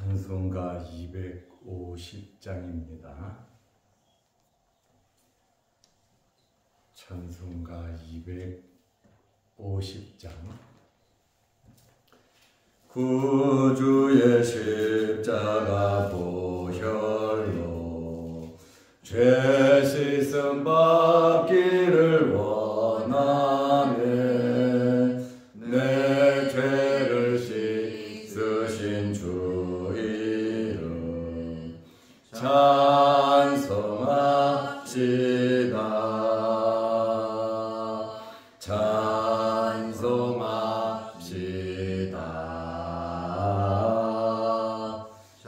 찬송가 250장입니다. 찬송가 250장. 구주의 십자가 보혈로 죄 씻음 받기를 원하네. 내 죄를 씻으신 주 이름 찬송합시다. 찬송합시다.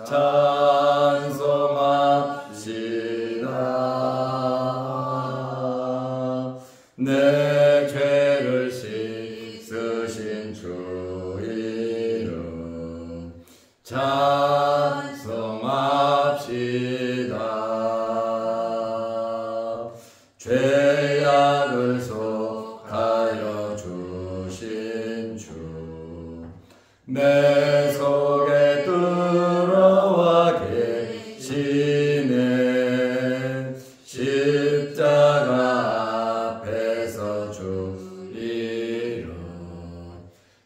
찬송합시다. 내 죄를 씻으신 주 이름 찬송합시다. 죄악을 속하여 주신 주 내 속에 들어와 계시네. 십자가 앞에서 주 이름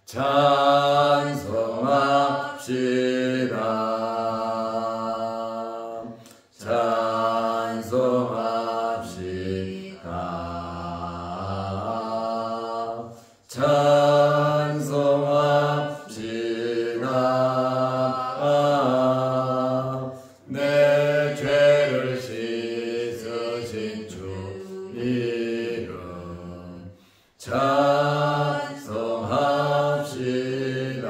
찬송합시다. 찬송합시다. 찬송합시다. 내 죄를 씻으신 주 이름 찬송합시다.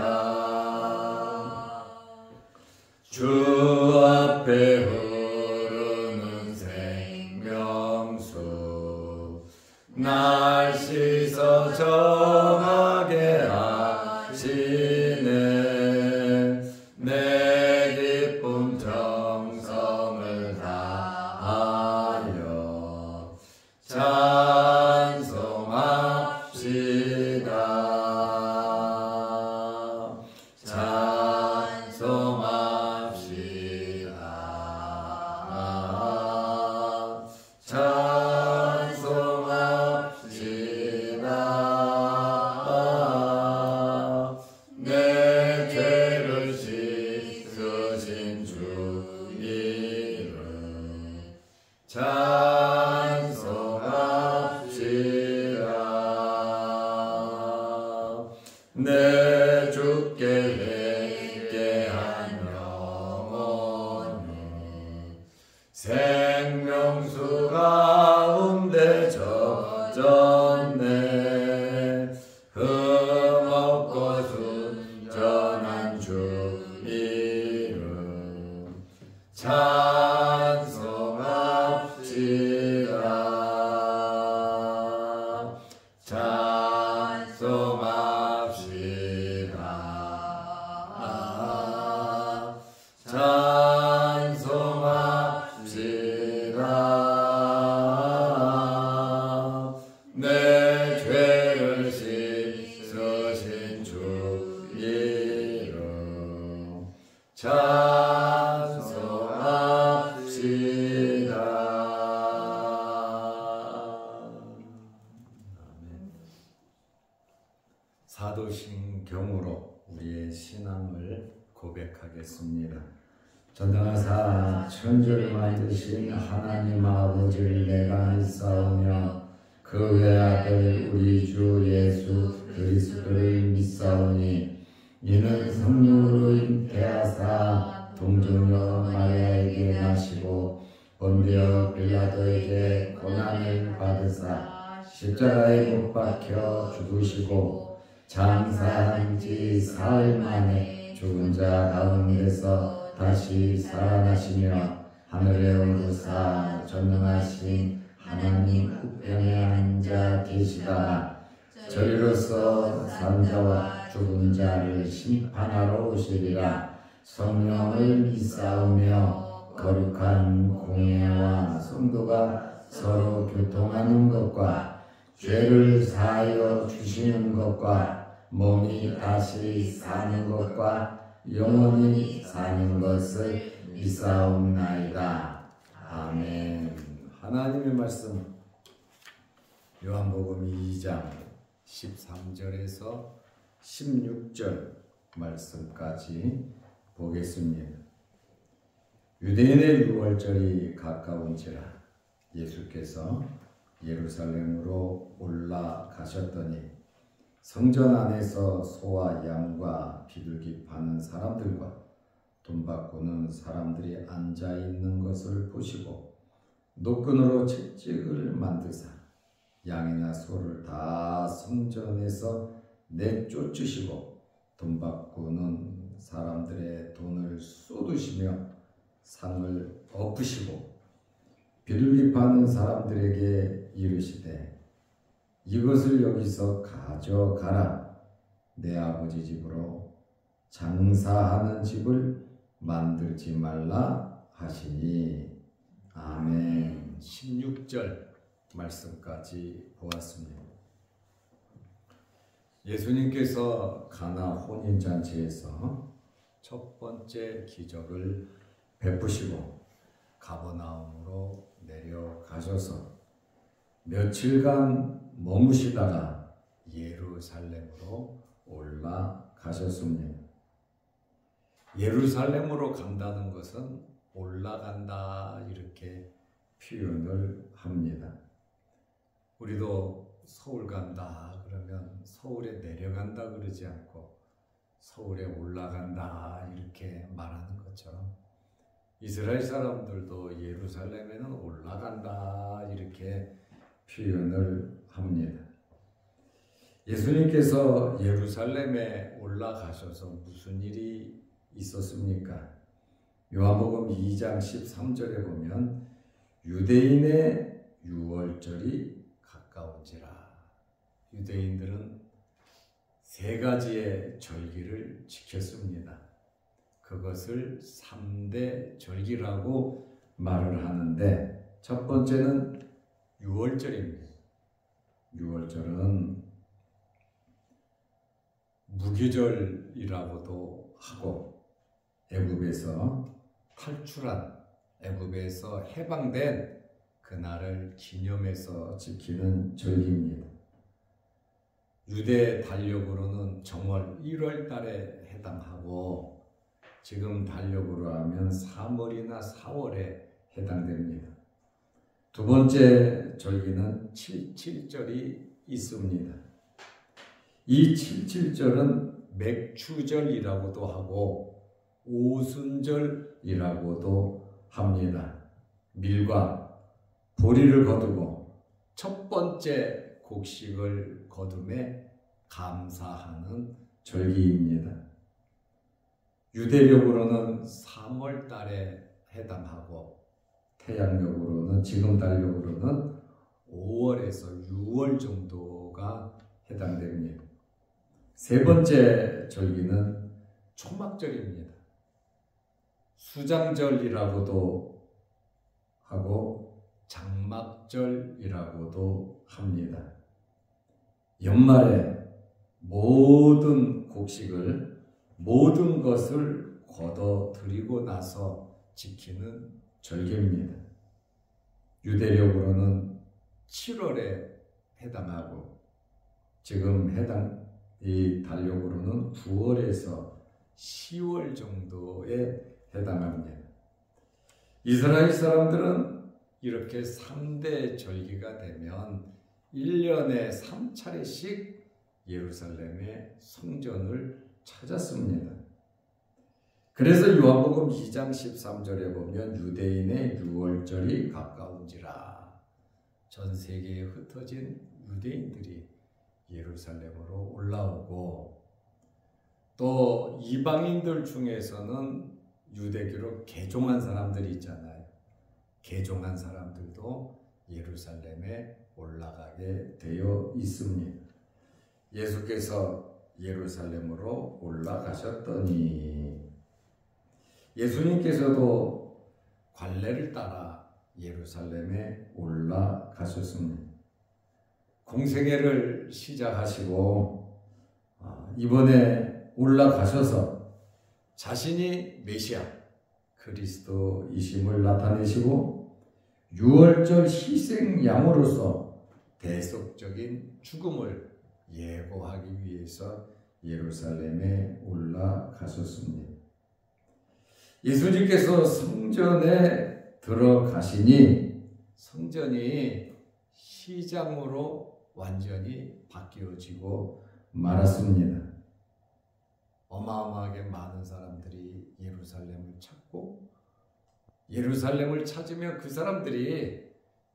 주 앞에 흐르는 생명수 날 씻어 정하게 하시네. 내 기쁨 정성을 다하여 찬송합시다. 찬송합시다. 찬송합시다. 내 죄를 씻으신 주 이름 찬송합시다. 내 주께 회개한 영혼은 생명수 가운데 젖었네. 흠없고 순전한 주 이름 찬송합시다. 찬송합시다. 찬송합시다. 내 죄를 씻으신 주 이름 찬송합시다. 사도신경으로 우리의 신앙을 고백하겠습니다. 전능하사 천지를 만드신 하나님 아버지를 내가 믿사오며 그 외아들 우리 주 예수 그리스도를 믿사오니 이는 성령으로 잉태하사 동정녀 마리아에게 나시고 본디오 빌라도에게 고난을 받으사 십자가에 못 박혀 죽으시고 장사한 지 사흘 만에 죽은 자 가운데서 다시 살아나시며 하늘에 오르사 전능하신 하나님 우편에 앉아 계시다가 저리로서 산자와 죽은 자를 심판하러 오시리라. 성령을 믿사오며 거룩한 공예와 성도가 서로 교통하는 것과 죄를 사하여 주시는 것과 몸이 다시 사는 것과 영원히 사는 것을 믿사옵나이다. 아멘. 하나님의 말씀 요한복음 2장 13절에서 16절 말씀까지 보겠습니다. 유대인의 유월절이 가까운지라 예수께서 예루살렘으로 올라가셨더니 성전 안에서 소와 양과 비둘기 파는 사람들과 돈 바꾸는 사람들이 앉아 있는 것을 보시고 노끈으로 채찍을 만드사 양이나 소를 다 성전에서 내쫓으시고 돈 바꾸는 사람들의 돈을 쏟으시며 상을 엎으시고 비둘기 파는 사람들에게 이르시되 이것을 여기서 가져가라. 내 아버지 집으로 장사하는 집을 만들지 말라 하시니. 아멘. 16절 말씀까지 보았습니다. 예수님께서 가나 혼인잔치에서 첫 번째 기적을 베푸시고 가버나움으로 내려가셔서 며칠간 머무시다가 예루살렘으로 올라가셨습니다. 예루살렘으로 간다는 것은 올라간다 이렇게 표현을 합니다. 우리도 서울 간다 그러면 서울에 내려간다 그러지 않고 서울에 올라간다 이렇게 말하는 것처럼 이스라엘 사람들도 예루살렘에는 올라간다 이렇게 표현을 합니다. 예수님께서 예루살렘에 올라가셔서 무슨 일이 있었습니까? 요한복음 2장 13절에 보면 유대인의 유월절이 가까운지라. 유대인들은 세 가지의 절기를 지켰습니다. 그것을 3대 절기라고 말을 하는데 첫 번째는 유월절입니다. 유월절은 무교절이라고도 하고 애굽에서 탈출한 애굽에서 해방된 그날을 기념해서 지키는 절기입니다. 유대 달력으로는 정월 1월 달에 해당하고 지금 달력으로 하면 3월이나 4월에 해당됩니다. 두 번째 절기는 칠칠절이 있습니다. 이 칠칠절은 맥추절이라고도 하고 오순절이라고도 합니다. 밀과 보리를 거두고 첫 번째 곡식을 거둠에 감사하는 절기입니다. 유대력으로는 3월 달에 해당하고 태양력으로는 지금 달력으로는 5월에서 6월 정도가 해당됩니다. 세 번째 절기는 초막절입니다. 수장절이라고도 하고 장막절이라고도 합니다. 연말에 모든 곡식을 모든 것을 거둬들이고 나서 지키는 절기입니다. 유대력으로는 7월에 해당하고 지금 이 달력으로는 9월에서 10월 정도에 해당합니다. 이스라엘 사람들은 이렇게 3대 절기가 되면 1년에 3차례씩 예루살렘의 성전을 찾았습니다. 그래서 요한복음 2장 13절에 보면 유대인의 유월절이 가까운지라 전 세계에 흩어진 유대인들이 예루살렘으로 올라오고 또 이방인들 중에서는 유대교로 개종한 사람들이 있잖아요. 개종한 사람들도 예루살렘에 올라가게 되어 있습니다. 예수께서 예루살렘으로 올라가셨더니 예수님께서도 관례를 따라 예루살렘에 올라가셨습니다. 공생애를 시작하시고 이번에 올라가셔서 자신이 메시아 그리스도이심을 나타내시고 유월절 희생양으로서 대속적인 죽음을 예고하기 위해서 예루살렘에 올라가셨습니다. 예수님께서 성전에 들어가시니 성전이 시장으로 완전히 바뀌어지고 말았습니다. 어마어마하게 많은 사람들이 예루살렘을 찾고 예루살렘을 찾으면 그 사람들이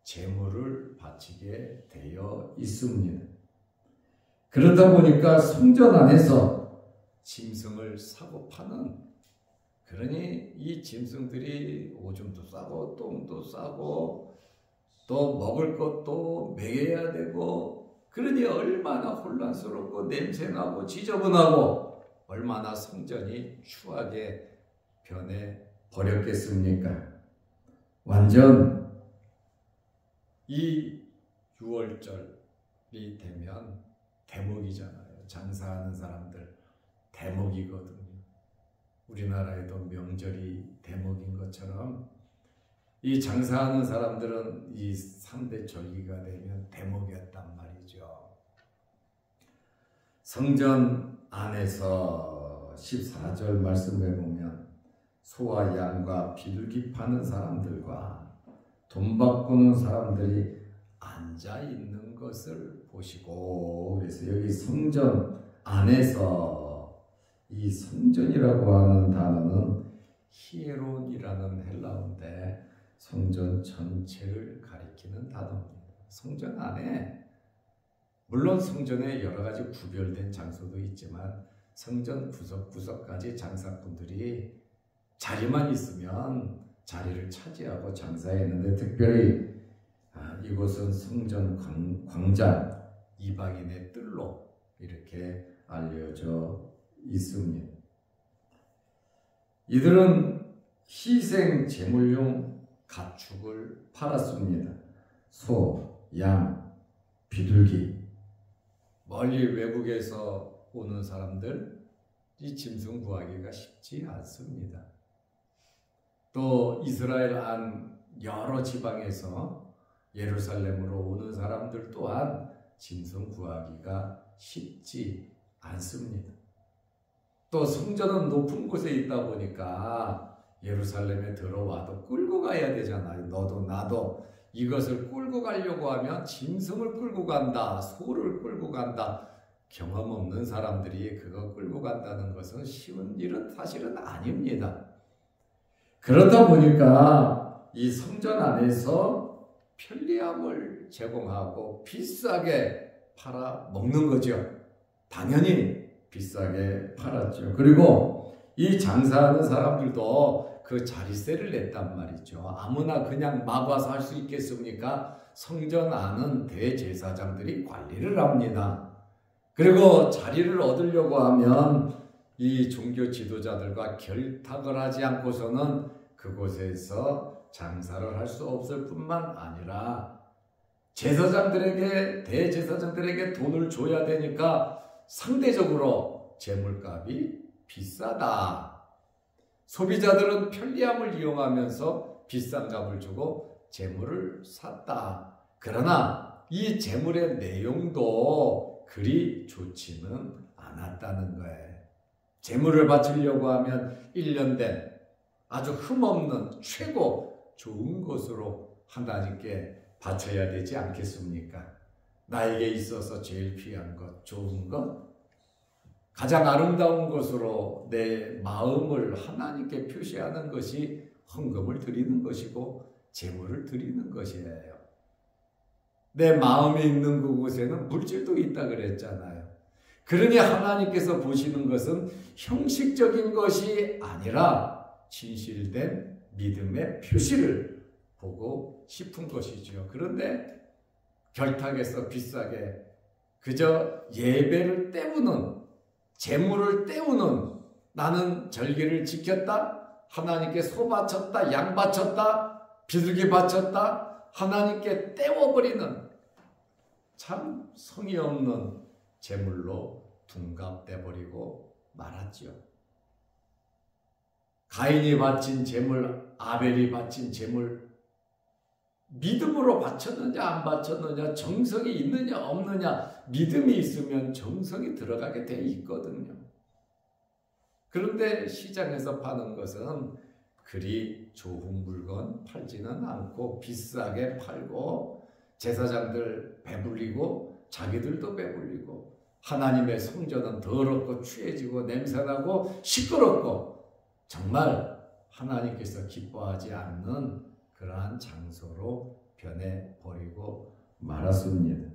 제물을 바치게 되어 있습니다. 그러다 보니까 성전 안에서 짐승을 사고 파는, 그러니 이 짐승들이 오줌도 싸고 똥도 싸고 또 먹을 것도 먹여야 되고, 그러니 얼마나 혼란스럽고 냄새나고 지저분하고 얼마나 성전이 추하게 변해 버렸겠습니까? 완전 이 6월절이 되면 대목이잖아요. 장사하는 사람들 대목이거든요. 우리나라에도 명절이 대목인 것처럼 이 장사하는 사람들은 이 3대 절기가 되면 대목이었단 말이죠. 성전 안에서 14절 말씀에 보면 소와 양과 비둘기 파는 사람들과 돈 바꾸는 사람들이 앉아 있는 것을 보시고, 그래서 여기 성전 안에서, 이 성전이라고 하는 단어는 히에론이라는 헬라어인데 성전 전체를 가리키는 단어입니다. 성전 안에, 물론 성전에 여러 가지 구별된 장소도 있지만 성전 구석구석까지 장사꾼들이 자리만 있으면 자리를 차지하고 장사했는데, 특별히 이곳은 성전 광장, 이방인의 뜰로 이렇게 알려져 있습니다. 이들은 희생 제물용 가축을 팔았습니다. 소, 양, 비둘기. 멀리 외국에서 오는 사람들, 이 짐승 구하기가 쉽지 않습니다. 또 이스라엘 안 여러 지방에서 예루살렘으로 오는 사람들 또한 짐승 구하기가 쉽지 않습니다. 또 성전은 높은 곳에 있다 보니까 예루살렘에 들어와도 끌고 가야 되잖아요. 너도 나도 이것을 끌고 가려고 하면 짐승을 끌고 간다, 소를 끌고 간다. 경험 없는 사람들이 그거 끌고 간다는 것은 쉬운 일은 사실은 아닙니다. 그러다 보니까 이 성전 안에서 편리함을 제공하고 비싸게 팔아 먹는 거죠. 당연히 비싸게 팔았죠. 그리고 이 장사하는 사람들도 그 자리세를 냈단 말이죠. 아무나 그냥 막 와서 할 수 있겠습니까? 성전 안은 대제사장들이 관리를 합니다. 그리고 자리를 얻으려고 하면 이 종교 지도자들과 결탁을 하지 않고서는 그곳에서 장사를 할 수 없을 뿐만 아니라 제사장들에게, 대제사장들에게 돈을 줘야 되니까 상대적으로 재물값이 비싸다. 소비자들은 편리함을 이용하면서 비싼 값을 주고 재물을 샀다. 그러나 이 재물의 내용도 그리 좋지는 않았다는 거예요. 재물을 바치려고 하면 1년 된 아주 흠없는 최고 좋은 것으로 하나님께 바쳐야 되지 않겠습니까? 나에게 있어서 제일 귀한 것, 좋은 것, 가장 아름다운 것으로 내 마음을 하나님께 표시하는 것이 헌금을 드리는 것이고 제물을 드리는 것이에요. 내 마음에 있는 그곳에는 물질도 있다 그랬잖아요. 그러니 하나님께서 보시는 것은 형식적인 것이 아니라 진실된 믿음의 표시를 보고 싶은 것이죠. 그런데 결탁해서 비싸게 그저 예배를 때우는, 재물을 때우는, 나는 절기를 지켰다, 하나님께 소 바쳤다, 양 바쳤다, 비둘기 바쳤다, 하나님께 때워버리는 참 성의 없는 재물로 둔갑돼 버리고 말았죠. 가인이 바친 제물, 아벨이 바친 제물 믿음으로 바쳤느냐 안 바쳤느냐, 정성이 있느냐 없느냐, 믿음이 있으면 정성이 들어가게 돼 있거든요. 그런데 시장에서 파는 것은 그리 좋은 물건 팔지는 않고 비싸게 팔고 제사장들 배불리고 자기들도 배불리고 하나님의 성전은 더럽고 추해지고 냄새나고 시끄럽고 정말 하나님께서 기뻐하지 않는 그러한 장소로 변해버리고 말았습니다.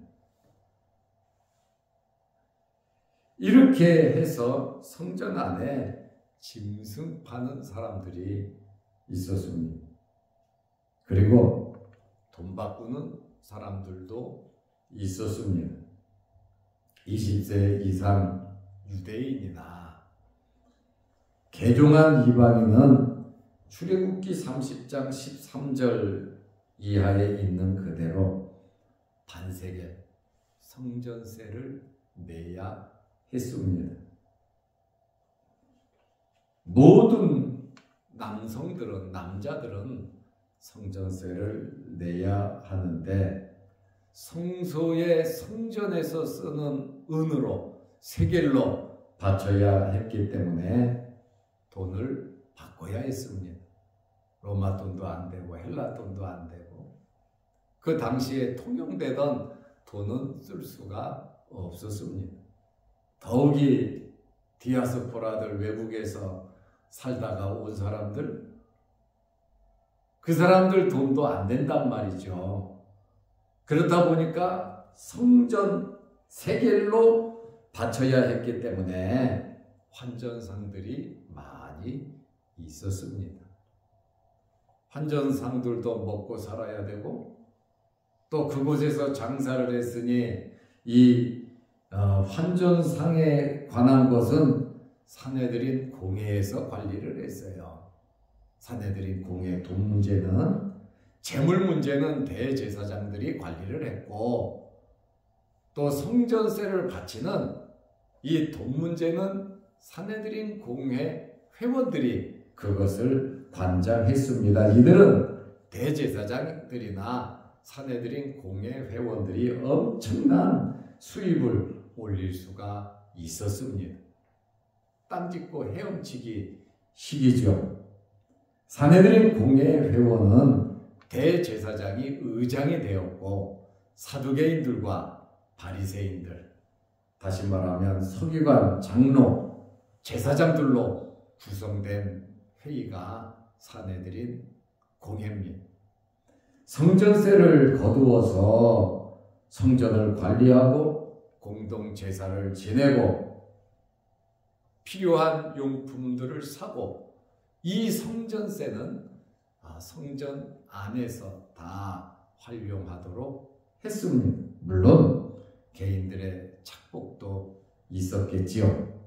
이렇게 해서 성전 안에 짐승 파는 사람들이 있었습니다. 그리고 돈 바꾸는 사람들도 있었습니다. 20세 이상 유대인이나 개종한 이방인은 출애굽기 30장 13절 이하에 있는 그대로 반세계 성전세를 내야 했습니다. 모든 남자들은 성전세를 내야 하는데 성소의 성전에서 쓰는 은으로 세겔로 바쳐야 했기 때문에 돈을 바꿔야 했습니다. 로마 돈도 안 되고 헬라 돈도 안 되고 그 당시에 통용되던 돈은 쓸 수가 없었습니다. 더욱이 디아스포라들, 외국에서 살다가 온 사람들, 그 사람들 돈도 안 된단 말이죠. 그렇다 보니까 성전 세겔로 바쳐야 했기 때문에 환전상들이 많이 있었습니다. 환전상들도 먹고 살아야 되고 또 그곳에서 장사를 했으니 이 환전상에 관한 것은 산헤드린 공회에서 관리를 했어요. 산헤드린 공회 돈 문제는, 재물 문제는 대제사장들이 관리를 했고 또 성전세를 바치는 이 돈 문제는 산헤드린 공회 회원들이 그것을 관장했습니다. 이들은 대제사장들이나 산헤드린 공회 회원들이 엄청난 수입을 올릴 수가 있었습니다. 땅 짓고 헤엄치기 식이죠. 산헤드린 공회 회원은 대제사장이 의장이 되었고 사두개인들과 바리새인들, 다시 말하면 서기관, 장로, 제사장들로 구성된 회의가 산헤드린 공회입니다. 성전세를 거두어서 성전을 관리하고 공동제사를 지내고 필요한 용품들을 사고 이 성전세는 성전 안에서 다 활용하도록 했습니다. 물론 개인들의 착복도 있었겠지요.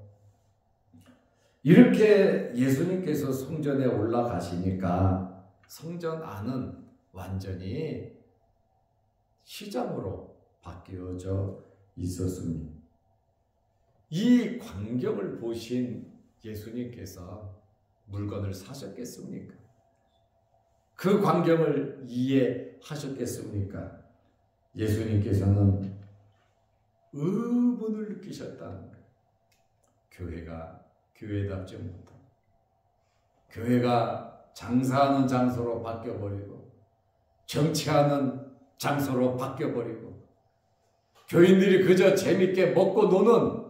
이렇게 예수님께서 성전에 올라가시니까 성전 안은 완전히 시장으로 바뀌어져 있었습니다. 이 광경을 보신 예수님께서 물건을 사셨겠습니까? 그 광경을 이해하셨겠습니까? 예수님께서는 의문을 느끼셨다는 거예요. 교회가 교회답지 못하고 교회가 장사하는 장소로 바뀌어버리고 정치하는 장소로 바뀌어버리고 교인들이 그저 재밌게 먹고 노는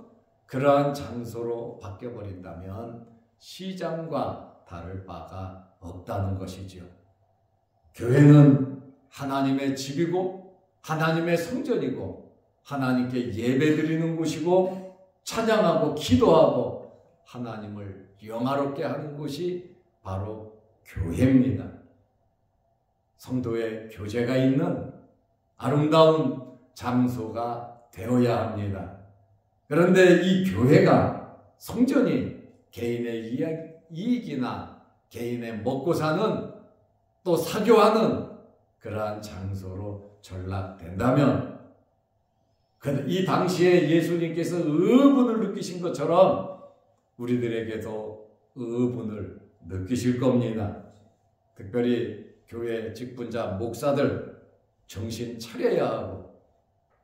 그러한 장소로 바뀌어버린다면 시장과 다를 바가 없다는 것이죠. 교회는 하나님의 집이고 하나님의 성전이고 하나님께 예배드리는 곳이고 찬양하고 기도하고 하나님을 영화롭게 하는 곳이 바로 교회입니다. 성도의 교제가 있는 아름다운 장소가 되어야 합니다. 그런데 이 교회가, 성전이 개인의 이익이나 개인의 먹고 사는 또 사교하는 그러한 장소로 전락된다면 이 당시에 예수님께서 의문을 느끼신 것처럼 우리들에게도 의문을 느끼실 겁니다. 특별히 교회 직분자 목사들 정신 차려야 하고,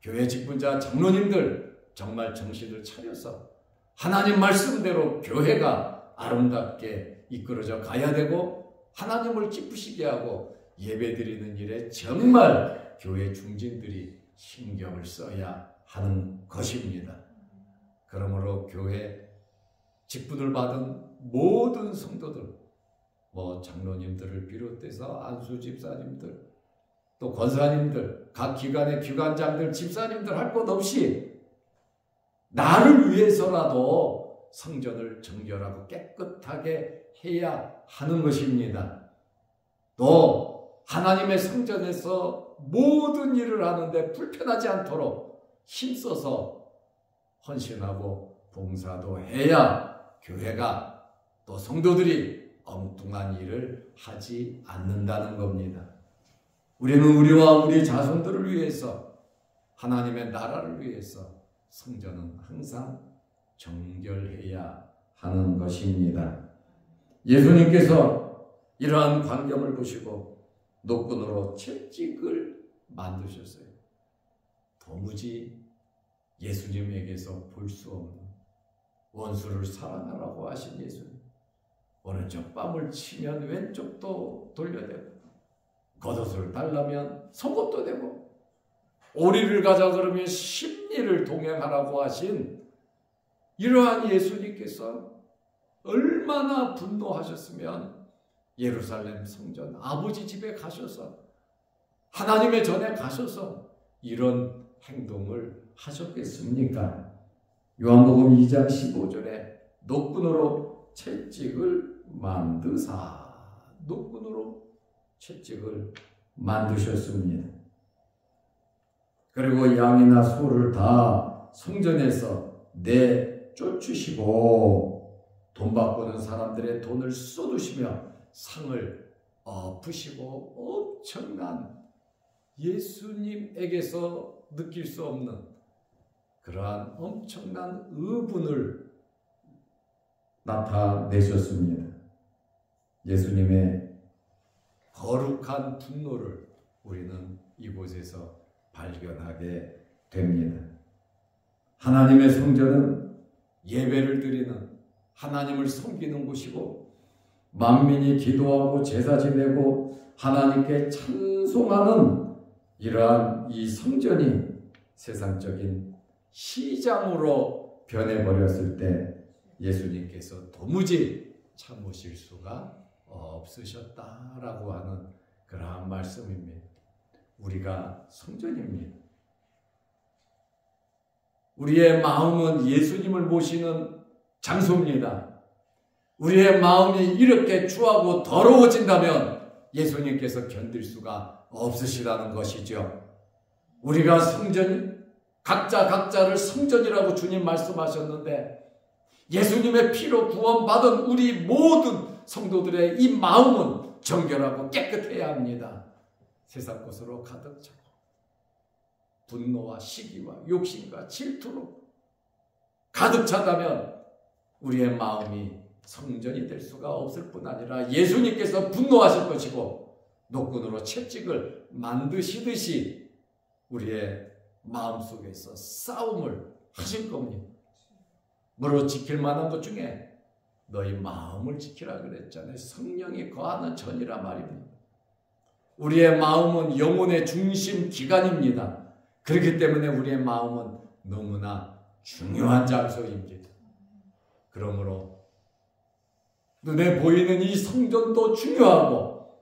교회 직분자 장로님들 정말 정신을 차려서 하나님 말씀대로 교회가 아름답게 이끌어져 가야 되고, 하나님을 기쁘시게 하고 예배드리는 일에 정말 교회 중진들이 신경을 써야 하는 것입니다. 그러므로 교회 직분을 받은 모든 성도들, 장로님들을 비롯해서 안수 집사님들, 또 권사님들, 각 기관의 기관장들, 집사님들 할 것 없이 나를 위해서라도 성전을 정결하고 깨끗하게 해야 하는 것입니다. 또 하나님의 성전에서 모든 일을 하는데 불편하지 않도록 힘써서 헌신하고 봉사도 해야 교회가 또 성도들이 엉뚱한 일을 하지 않는다는 겁니다. 우리는 우리와 우리 자손들을 위해서, 하나님의 나라를 위해서 성전은 항상 정결해야 하는 것입니다. 예수님께서 이러한 광경을 보시고 노끈으로 채찍을 만드셨어요. 도무지 예수님에게서 볼 수 없는, 원수를 사랑하라고 하신 예수님, 오른쪽 뺨을 치면 왼쪽도 돌려대고, 겉옷을 달라면 속옷도 되고, 오리를 가자 그러면 십리를 동행하라고 하신 이러한 예수님께서 얼마나 분노하셨으면 예루살렘 성전 아버지 집에 가셔서, 하나님의 전에 가셔서 이런 행동을 하셨겠습니까? 요한복음 2장 15절에 노끈으로 채찍을 만드사, 노끈으로 채찍을 만드셨습니다. 그리고 양이나 소를 다 성전에서 내쫓으시고 돈 바꾸는 사람들의 돈을 쏟으시며 상을 엎으시고 엄청난, 예수님에게서 느낄 수 없는 그러한 엄청난 의분을 나타내셨습니다. 예수님의 거룩한 분노를 우리는 이곳에서 발견하게 됩니다. 하나님의 성전은 예배를 드리는, 하나님을 섬기는 곳이고, 만민이 기도하고 제사 지내고 하나님께 찬송하는 이러한 이 성전이 세상적인 시장으로 변해버렸을 때 예수님께서 도무지 참으실 수가 없으셨다라고 하는 그러한 말씀입니다. 우리가 성전입니다. 우리의 마음은 예수님을 모시는 장소입니다. 우리의 마음이 이렇게 추하고 더러워진다면 예수님께서 견딜 수가 없으시다는 것이죠. 우리가 각자를 성전이라고 주님 말씀하셨는데, 예수님의 피로 구원받은 우리 모든 성도들의 이 마음은 정결하고 깨끗해야 합니다. 세상 것으로 가득 차고 분노와 시기와 욕심과 질투로 가득 차다면 우리의 마음이 성전이 될 수가 없을 뿐 아니라 예수님께서 분노하실 것이고, 노끈으로 채찍을 만드시듯이 우리의 마음속에서 싸움을 하실 겁니다. 무릇 지킬 만한 것 중에 너희 마음을 지키라 그랬잖아요. 성령이 거하는 전이라 말입니다. 우리의 마음은 영혼의 중심 기관입니다. 그렇기 때문에 우리의 마음은 너무나 중요한 장소입니다. 그러므로 눈에 보이는 이 성전도 중요하고,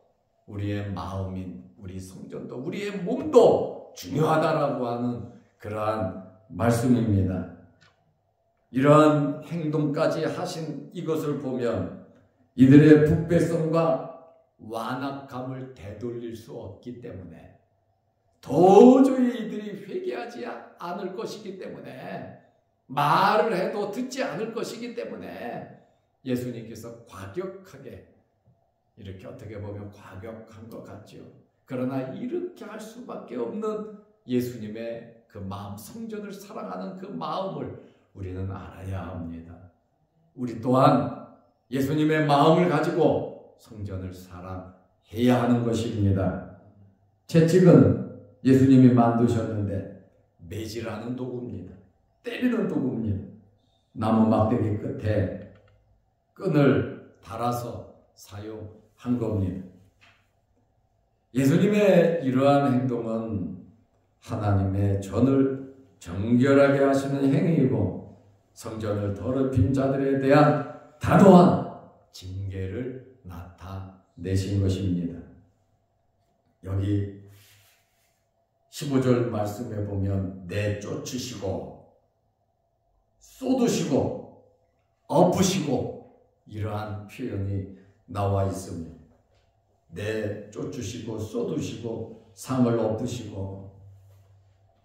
우리의 마음인 우리 성전도, 우리의 몸도 중요하다라고 하는 그러한 말씀입니다. 이러한 행동까지 하신 이것을 보면 이들의 부패성과 완악함을 되돌릴 수 없기 때문에, 도저히 이들이 회개하지 않을 것이기 때문에, 말을 해도 듣지 않을 것이기 때문에 예수님께서 과격하게, 이렇게 어떻게 보면 과격한 것 같죠. 그러나 이렇게 할 수밖에 없는 예수님의 그 마음, 성전을 사랑하는 그 마음을 우리는 알아야 합니다. 우리 또한 예수님의 마음을 가지고 성전을 사랑해야 하는 것입니다. 채찍은 예수님이 만드셨는데 매질하는 도구입니다. 때리는 도구입니다. 나무 막대기 끝에 끈을 달아서 사용한 겁니다. 예수님의 이러한 행동은 하나님의 전을 정결하게 하시는 행위이고 성전을 더럽힌 자들에 대한 단호한 징계를 나타내신 것입니다. 여기 15절 말씀에 보면 내쫓으시고 쏟으시고 엎으시고 이러한 표현이 나와 있습니다. 내쫓으시고 쏟으시고 상을 엎으시고,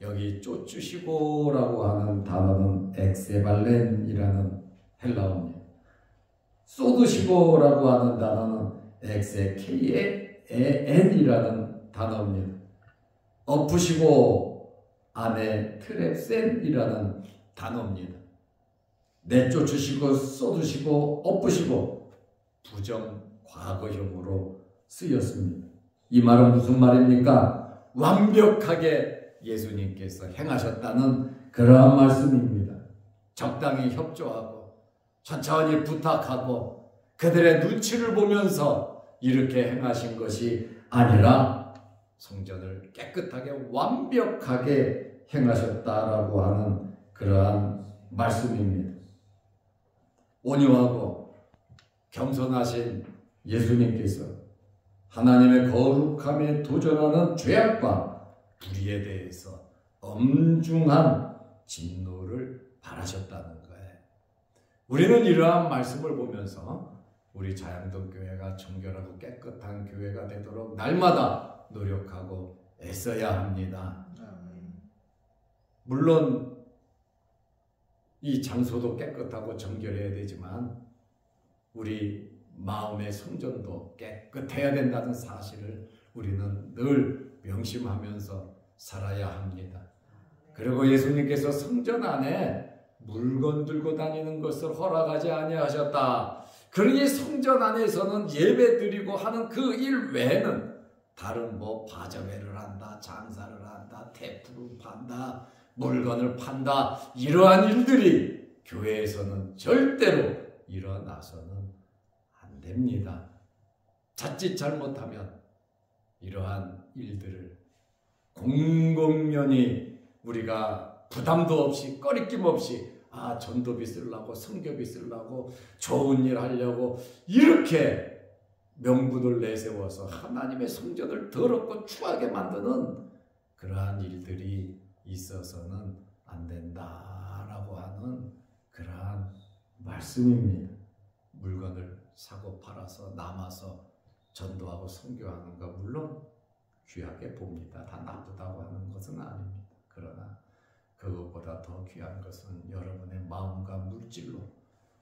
여기 쫓으시고라고 하는 단어는 엑세발렌이라는 헬라어입니다. 쏟으시고라고 하는 단어는 엑세케이엔이라는 단어입니다. 엎으시고 안에 트랩센이라는 단어입니다. 내쫓으시고 쏟으시고 엎으시고 부정 과거형으로 쓰였습니다. 이 말은 무슨 말입니까? 완벽하게 예수님께서 행하셨다는 그러한 말씀입니다. 적당히 협조하고 천천히 부탁하고 그들의 눈치를 보면서 이렇게 행하신 것이 아니라 성전을 깨끗하게 완벽하게 행하셨다라고 하는 그러한 말씀입니다. 온유하고 겸손하신 예수님께서 하나님의 거룩함에 도전하는 죄악과 불의에 대해서 엄중한 진노를 바라셨다는 거예요. 우리는 이러한 말씀을 보면서 우리 자양동 교회가 정결하고 깨끗한 교회가 되도록 날마다 노력하고 애써야 합니다. 물론 이 장소도 깨끗하고 정결해야 되지만 우리 마음의 성전도 깨끗해야 된다는 사실을 우리는 늘 명심하면서 살아야 합니다. 그리고 예수님께서 성전 안에 물건 들고 다니는 것을 허락하지 아니하셨다. 그러니 성전 안에서는 예배 드리고 하는 그 일 외에는 다른 바자회를 한다, 장사를 한다, 테프를 판다, 물건을 판다, 이러한 일들이 교회에서는 절대로 일어나서는 안 됩니다. 자칫 잘못하면 이러한 일들을 공공연히 우리가 부담도 없이 꺼리낌 없이 전도비 쓰려고 성교비 쓰려고 좋은 일 하려고 이렇게 명분을 내세워서 하나님의 성전을 더럽고 추하게 만드는 그러한 일들이 있어서는 안 된다라고 하는 그러한 말씀입니다. 물건을 사고 팔아서 남아서 전도하고 선교하는 거 물론 귀하게 봅니다. 다 나쁘다고 하는 것은 아닙니다. 그러나 그것보다 더 귀한 것은 여러분의 마음과 물질로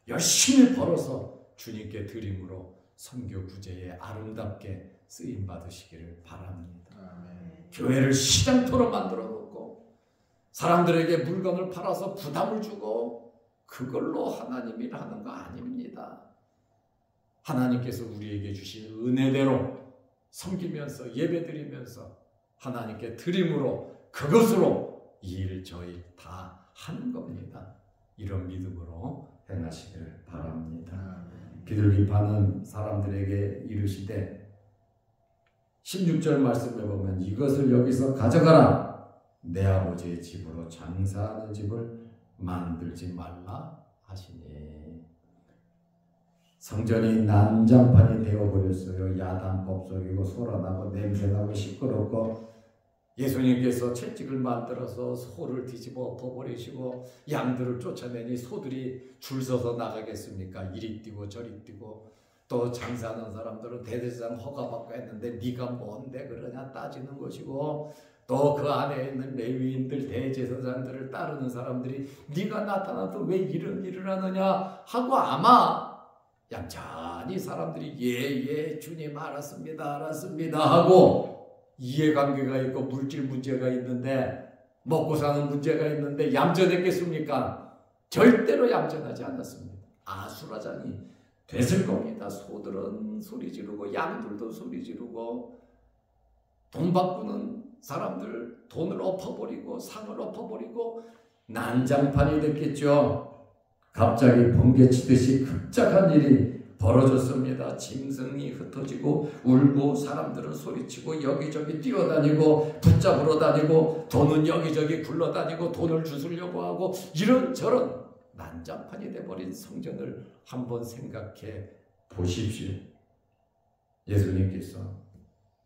열심히 벌어서 주님께 드림으로 선교 구제에 아름답게 쓰임 받으시기를 바랍니다. 교회를 시장터로 만들어 놓고 사람들에게 물건을 팔아서 부담을 주고 그걸로 하나님 일하는 거 아닙니다. 하나님께서 우리에게 주신 은혜대로 섬기면서 예배드리면서 하나님께 드림으로 그것으로 이 일 저희 다 하는 겁니다. 이런 믿음으로 행하시기를 바랍니다. 비둘기 파는 사람들에게 이르시되 16절 말씀에 보면 이것을 여기서 가져가라. 내 아버지의 집으로 장사하는 집을 만들지 말라 하시니. 성전이 난장판이 되어버렸어요. 야단법석이고 소란하고 냄새나고 시끄럽고 예수님께서 채찍을 만들어서 소를 뒤집어 엎어버리시고 양들을 쫓아내니 소들이 줄 서서 나가겠습니까? 이리 뛰고 저리 뛰고 또 장사하는 사람들은 대제사장 허가받고 했는데 네가 뭔데 그러냐 따지는 것이고 또 그 안에 있는 레위인들 대제사장들을 따르는 사람들이 네가 나타나도 왜 이런 일을 하느냐 하고 아마 얌전히 사람들이 예 주님 알았습니다 하고 이해관계가 있고 물질 문제가 있는데 먹고 사는 문제가 있는데 얌전했겠습니까? 절대로 얌전하지 않았습니다. 아수라장이 됐을 겁니다. 소들은 소리 지르고 양들도 소리 지르고 돈 바꾸는 사람들 돈을 엎어버리고 상을 엎어버리고 난장판이 됐겠죠. 갑자기 번개치듯이 급작한 일이 벌어졌습니다. 짐승이 흩어지고 울고 사람들은 소리치고 여기저기 뛰어다니고 붙잡으러 다니고 돈은 여기저기 굴러다니고 돈을 주스려고 하고 이런저런 난장판이 돼버린 성전을 한번 생각해 보십시오. 예수님께서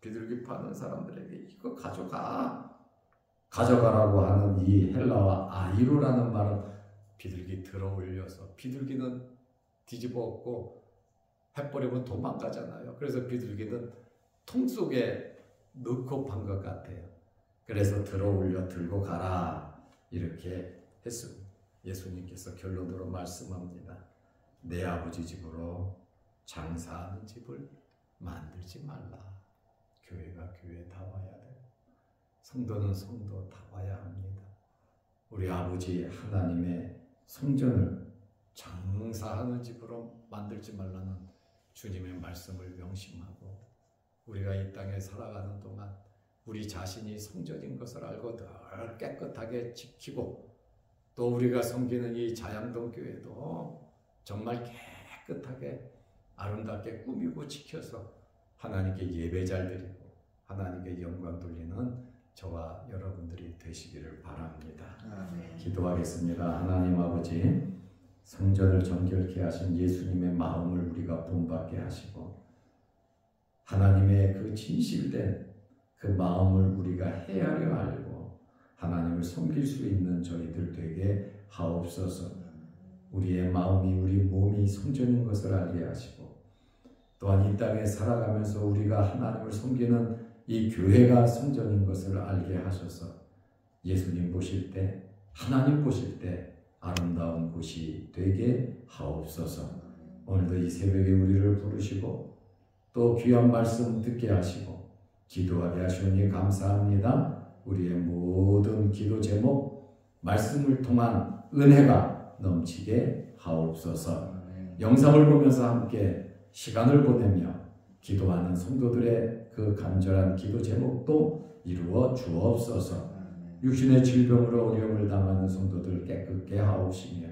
비둘기 파는 사람들에게 이거 가져가라고 하는 이 헬라어 아이로라는 말은 비둘기 들어올려서 비둘기는 뒤집어 엎고 해버리면 도망가잖아요. 그래서 비둘기는 통 속에 넣고 판 것 같아요. 그래서 들어올려 들고 가라 이렇게 했습니다. 예수님께서 결론으로 말씀합니다. 내 아버지 집으로 장사하는 집을 만들지 말라. 교회가 교회다 와야 돼. 성도는 성도 다 와야 합니다. 우리 아버지 하나님의 성전을 장사하는 집으로 만들지 말라는 주님의 말씀을 명심하고 우리가 이 땅에 살아가는 동안 우리 자신이 성전인 것을 알고 늘 깨끗하게 지키고 또 우리가 섬기는 이 자양동 교회도 정말 깨끗하게 아름답게 꾸미고 지켜서 하나님께 예배 잘 드리고 하나님께 영광 돌리는 저와 여러분들이 되시기를 바랍니다. 아멘. 기도하겠습니다. 하나님 아버지, 성전을 정결케 하신 예수님의 마음을 우리가 본받게 하시고 하나님의 그 진실된 그 마음을 우리가 헤아려 알고 하나님을 섬길 수 있는 저희들 되게 하옵소서. 우리의 마음이 우리 몸이 성전인 것을 알게 하시고 또한 이 땅에 살아가면서 우리가 하나님을 섬기는 이 교회가 성전인 것을 알게 하셔서 예수님 보실 때 하나님 보실 때 아름다운 곳이 되게 하옵소서. 오늘도 이 새벽에 우리를 부르시고 또 귀한 말씀 듣게 하시고 기도하게 하시오니 감사합니다. 우리의 모든 기도 제목 말씀을 통한 은혜가 넘치게 하옵소서. 영상을 보면서 함께 시간을 보내며 기도하는 성도들의 그 간절한 기도 제목도 이루어 주옵소서. 육신의 질병으로 어려움을 당하는 성도들 깨끗게 하옵시며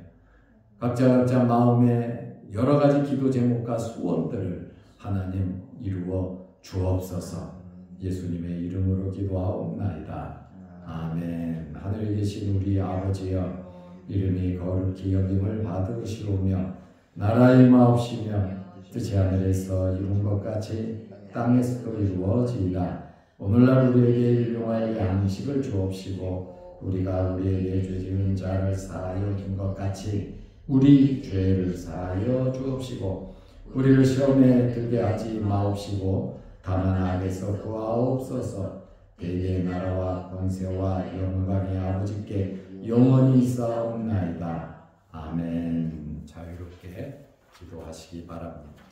각자 마음의 여러 가지 기도 제목과 소원들을 하나님 이루어 주옵소서. 예수님의 이름으로 기도하옵나이다. 아멘. 하늘에 계신 우리 아버지여, 이름이 거룩히 여김을 받으시오며 나라의 마옵시며 뜻이 하늘에서 이룬 것 같이 땅에서도 이루어지이다. 오늘날 우리에게 일용할 양식을 주옵시고 우리가 우리에게 죄 지은 자를 사하여 준 것 같이 우리 죄를 사하여 주옵시고 우리를 시험에 들게 하지 마옵시고 다만 악에서 구하옵소서. 대개의 나라와 권세와 영광이 아버지께 영원히 있사옵나이다. 아멘. 자유롭게 기도하시기 바랍니다.